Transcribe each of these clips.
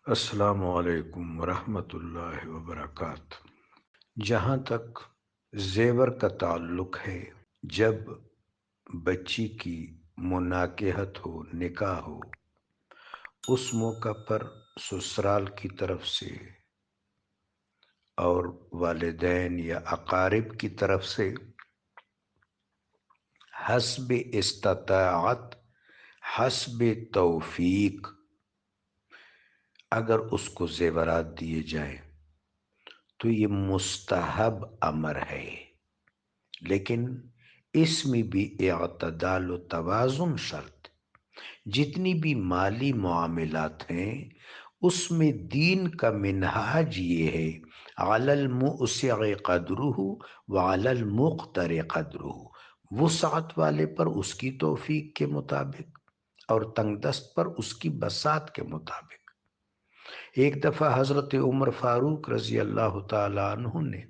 السلام علیکم ورحمۃ اللہ وبرکاتہ۔ جہاں تک زیور کا تعلق ہے، جب بچی کی مناکحت ہو، نکاح ہو، اس موقع پر سسرال کی طرف سے اور والدین یا اقارب کی طرف سے حسب استطاعت، حسب توفیق اگر اس کو زیورات دیے جائیں تو یہ مستحب امر ہے، لیکن اس میں بھی اعتدال و توازن شرط۔ جتنی بھی مالی معاملات ہیں اس میں دین کا منہاج یہ ہے، علی الموسع قدرہ وعلی المقتر قدرہ، وسعت والے پر اس کی توفیق کے مطابق اور تنگ دست پر اس کی بساط کے مطابق۔ ایک دفعہ حضرت عمر فاروق رضی اللہ تعالی عنہ نے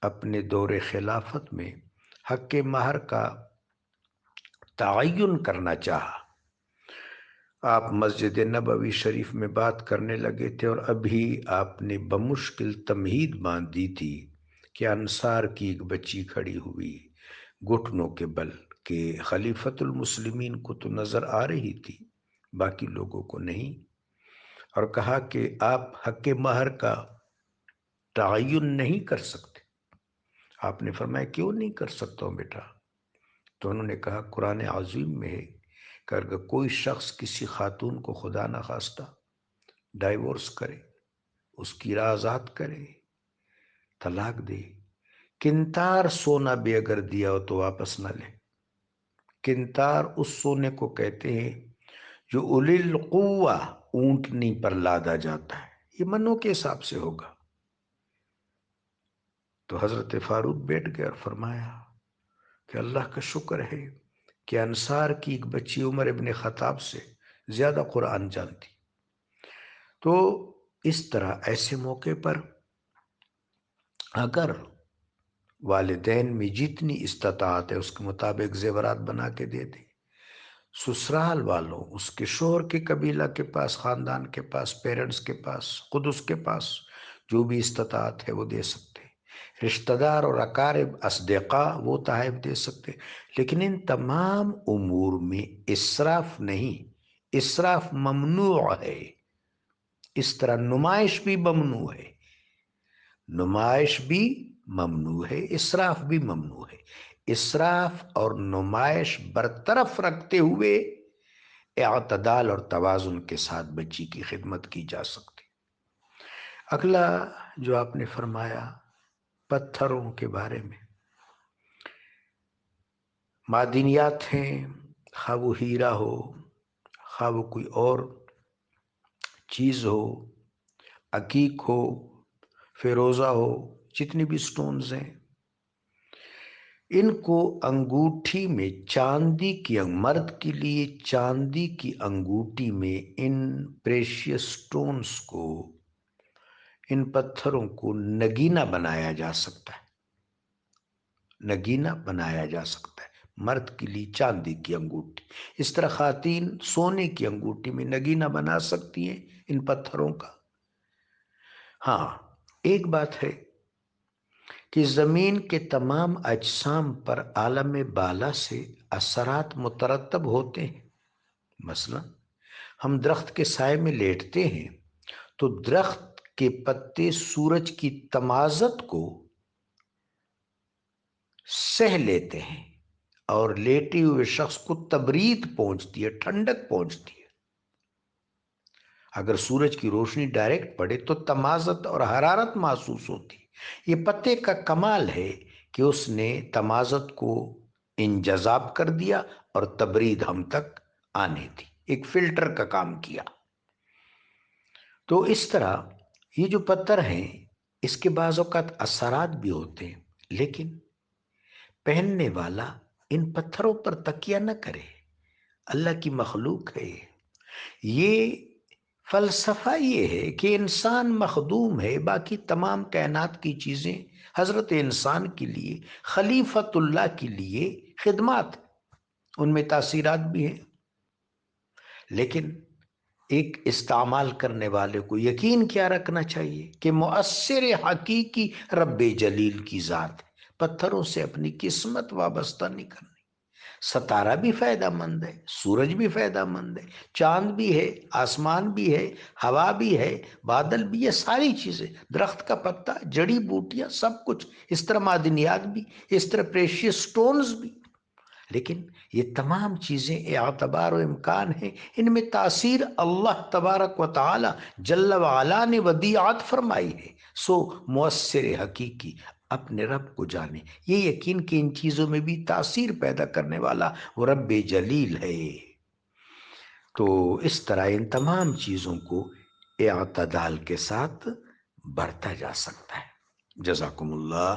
اپنے دور خلافت میں حق مہر کا تعین کرنا چاہا۔ آپ مسجد نبوی شریف میں بات کرنے لگے تھے اور ابھی آپ نے بمشکل تمہید باندھ دی تھی کہ انصار کی ایک بچی کھڑی ہوئی گھٹنوں کے بل، کہ خلیفۃ المسلمین کو تو نظر آ رہی تھی، باقی لوگوں کو نہیں، اور کہا کہ آپ حق مہر کا تعین نہیں کر سکتے۔ آپ نے فرمایا کیوں نہیں کر سکتا ہوں بیٹا؟ تو انہوں نے کہا قرآن عظیم میں ہے کہ اگر کوئی شخص کسی خاتون کو خدا نخواستہ ڈائیورس کرے، اس کی رضاعت کرے، طلاق دے، کنتار سونا بھی اگر دیا ہو تو واپس نہ لے۔ کنتار اس سونے کو کہتے ہیں جو اولی القوہ اونٹنی پر لادا جاتا ہے، یہ منوں کے حساب سے ہوگا۔ تو حضرت فاروق بیٹھ گئے اور فرمایا کہ اللہ کا شکر ہے کہ انصار کی ایک بچی عمر ابن خطاب سے زیادہ قرآن جانتی۔ تو اس طرح ایسے موقع پر اگر والدین میں جتنی استطاعت ہے اس کے مطابق زیورات بنا کے دے دیں، سسرال والوں، اس کے شوہر کے قبیلہ کے پاس، خاندان کے پاس، پیرنٹس کے پاس، خود اس کے پاس جو بھی استطاعت ہے وہ دے سکتے، رشتہ دار اور اقارب اصدقاء وہ تحائف دے سکتے، لیکن ان تمام امور میں اسراف نہیں، اسراف ممنوع ہے۔ اس طرح نمائش بھی ممنوع ہے، نمائش بھی ممنوع ہے، اسراف بھی ممنوع ہے۔ اسراف اور نمائش برطرف رکھتے ہوئے اعتدال اور توازن کے ساتھ بچی کی خدمت کی جا سکتی۔ اگلا جو آپ نے فرمایا پتھروں کے بارے میں، معدنیات ہیں، خواہ وہ ہیرا ہو، خواہ وہ کوئی اور چیز ہو، عقیق ہو، فیروزہ ہو، جتنی بھی سٹونز ہیں، ان کو انگوٹھی میں چاندی کی، مرد کے لیے چاندی کی انگوٹھی میں ان پریشیس سٹونز کو، ان پتھروں کو نگینہ بنایا جا سکتا ہے، نگینہ بنایا جا سکتا ہے۔ مرد کے لیے چاندی کی انگوٹھی، اس طرح خواتین سونے کی انگوٹھی میں نگینہ بنا سکتی ہیں ان پتھروں کا۔ ہاں، ایک بات ہے کہ زمین کے تمام اجسام پر عالم بالا سے اثرات مترتب ہوتے ہیں۔ مثلا ہم درخت کے سائے میں لیٹتے ہیں تو درخت کے پتے سورج کی تمازت کو سہ لیتے ہیں اور لیٹے ہوئے شخص کو تبرید پہنچتی ہے، ٹھنڈک پہنچتی ہے۔ اگر سورج کی روشنی ڈائریکٹ پڑے تو تمازت اور حرارت محسوس ہوتی ہے۔ یہ پتے کا کمال ہے کہ اس نے تمازت کو انجذاب کر دیا اور تبرید ہم تک آنے دی، ایک فلٹر کا کام کیا۔ تو اس طرح یہ جو پتھر ہیں اس کے بعض اوقات اثرات بھی ہوتے ہیں، لیکن پہننے والا ان پتھروں پر تکیہ نہ کرے، اللہ کی مخلوق ہے۔ یہ فلسفہ یہ ہے کہ انسان مخدوم ہے، باقی تمام کائنات کی چیزیں حضرت انسان کے لیے، خلیفۃ اللہ کے لیے خدمات، ان میں تاثیرات بھی ہیں، لیکن ایک استعمال کرنے والے کو یقین کیا رکھنا چاہیے کہ مؤثر حقیقی رب جلیل کی ذات ہے، پتھروں سے اپنی قسمت وابستہ نہیں کرنی۔ ستارہ بھی فائدہ مند ہے، سورج بھی فائدہ مند ہے، چاند بھی ہے، آسمان بھی ہے، ہوا بھی ہے، بادل بھی ہے، ساری چیزیں، درخت کا پتا، جڑی بوٹیاں، سب کچھ، اس طرح معدنیات بھی، اس طرح پریشیس سٹونز بھی۔ لیکن یہ تمام چیزیں اعتبار و امکان ہیں، ان میں تاثیر اللہ تبارک و تعالی جل وعلا نے ودیعت فرمائی ہے۔ سو مؤثر حقیقی اپنے رب کو جانے، یہ یقین کہ ان چیزوں میں بھی تاثیر پیدا کرنے والا وہ رب جلیل ہے۔ تو اس طرح ان تمام چیزوں کو اعتدال کے ساتھ بڑھتا جا سکتا ہے۔ جزاکم اللہ